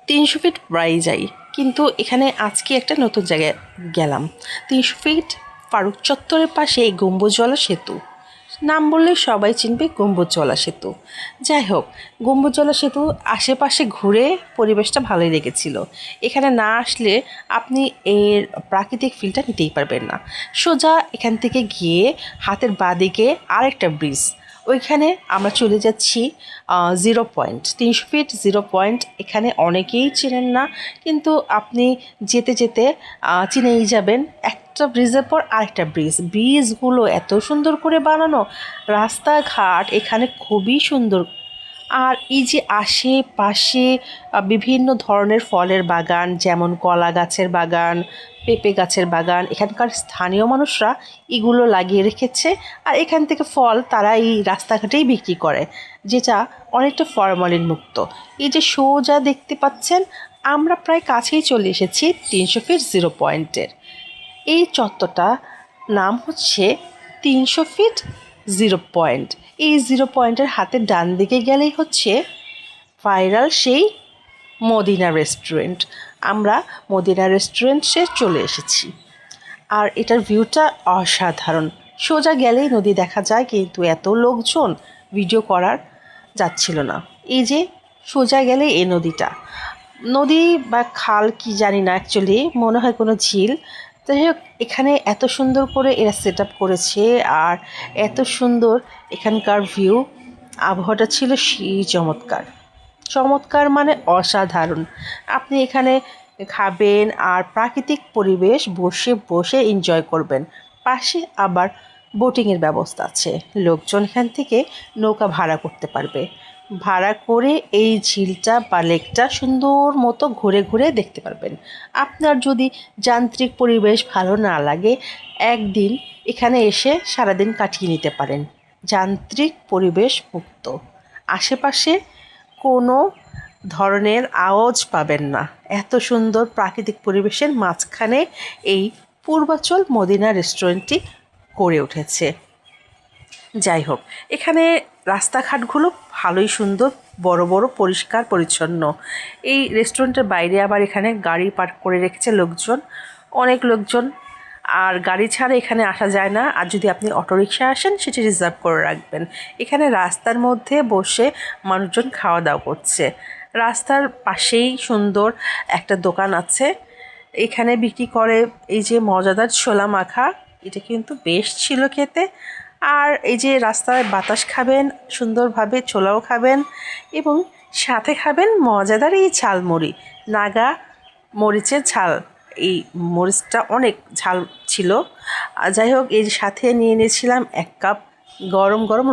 300 fit প্রায় যাই, কিন্তু এখানে আজকে একটা নতুন জায়গায় গেলাম। 300 ফিট ফারুক চত্বরের পাশে এই গম্বুজওয়ালা সেতু, নাম বললে সবাই চিনবে গম্বুজওয়ালা সেতু। যাই হোক, গম্বুজওয়ালা সেতু আশেপাশে ঘুরে পরিবেশটা ভালোই লেগেছিল। এখানে না আসলে আপনি এর প্রাকৃতিক ফিলটা নিতেই পারবেন না। সোজা এখান থেকে গিয়ে হাতের বাঁদিকে আরেকটা ব্রিজ, ওইখানে আমরা চলে যাচ্ছি 0 পয়েন্ট। 300 ফিট 0 পয়েন্ট এখানে অনেকেই চেনেন না, কিন্তু আপনি যেতে যেতে চিনেই যাবেন। একটা ব্রিজের পর আরেকটা ব্রিজগুলো এত সুন্দর করে বানানো, রাস্তাঘাট এখানে খুবই সুন্দর। আর এই যে আশেপাশে বিভিন্ন ধরনের ফলের বাগান, যেমন কলা গাছের বাগান, পেঁপে গাছের বাগান, এখানকার স্থানীয় মানুষরা এগুলো লাগিয়ে রেখেছে। আর এখান থেকে ফল তারা এই রাস্তাঘাটেই বিক্রি করে, যেটা অনেকটা ফরমালিন মুক্ত। এই যে সোজা দেখতে পাচ্ছেন, আমরা প্রায় কাছেই চলে এসেছি 300 ফিট 0 পয়েন্টের। এই চত্বরটা নাম হচ্ছে 300 ফিট 0 পয়েন্ট। এই 0 পয়েন্টের হাতের ডান দিকে গেলেই হচ্ছে ভাইরাল সেই মদিনা রেস্টুরেন্ট। আমরা মদিনা রেস্টুরেন্টে চলে এসেছি, আর এটার ভিউটা অসাধারণ। সোজা গেলেই নদী দেখা যায়, কিন্তু এত লোকজন ভিডিও করার যাচ্ছিল না। এই যে সোজা গেলে এই নদী বা খাল কি জানি না, অ্যাকচুয়ালি মনে হয় কোনো ঝিল। যাই হোক, এখানে এত সুন্দর করে এরা সেট আপ করেছে, আর এত সুন্দর এখানকার ভিউ, আবহাওয়াটা ছিল সেই চমৎকার। চমৎকার মানে অসাধারণ। আপনি এখানে খাবেন আর প্রাকৃতিক পরিবেশ বসে বসে এনজয় করবেন। পাশে আবার বোটিংয়ের ব্যবস্থা আছে, লোকজন এখান থেকে নৌকা ভাড়া করতে পারবে। ভাড়া করে এই ঝিলটা বা লেকটা সুন্দর মতো ঘুরে ঘুরে দেখতে পারবেন। আপনার যদি যান্ত্রিক পরিবেশ ভালো না লাগে, একদিন এখানে এসে সারাদিন কাটিয়ে নিতে পারেন, যান্ত্রিক পরিবেশ মুক্ত। আশেপাশে কোনো ধরনের আওয়াজ পাবেন না, এত সুন্দর প্রাকৃতিক পরিবেশের মাঝখানে এই পূর্বাচল মদিনা রেস্টুরেন্টটি গড়ে উঠেছে। যাই হোক, এখানে রাস্তাঘাটগুলো ভালোই সুন্দর, বড় বড়, পরিষ্কার পরিচ্ছন্ন। এই রেস্টুরেন্টের বাইরে আবার এখানে গাড়ি পার্ক করে রেখেছে লোকজন, অনেক লোকজন। আর গাড়ি ছাড়া এখানে আসা যায় না, আর যদি আপনি অটোরিকশা আসেন সেটি রিজার্ভ করে রাখবেন। এখানে রাস্তার মধ্যে বসে মানুষজন খাওয়া দাওয়া করছে। রাস্তার পাশেই সুন্দর একটা দোকান আছে, এখানে বিক্রি করে এই যে মজাদার ছোলা মাখা, এটা কিন্তু বেশ ছিল খেতে। আর এই যে রাস্তায় বাতাস খাবেন, সুন্দরভাবে ছোলাও খাবেন, এবং সাথে খাবেন মজাদার এই ঝালমুড়ি, নাগা মরিচের ঝাল। এই মরিচটা অনেক ঝাল ছিল। যাই হোক, এর সাথে নিয়ে নিয়েছিলাম 1 কাপ গরম গরম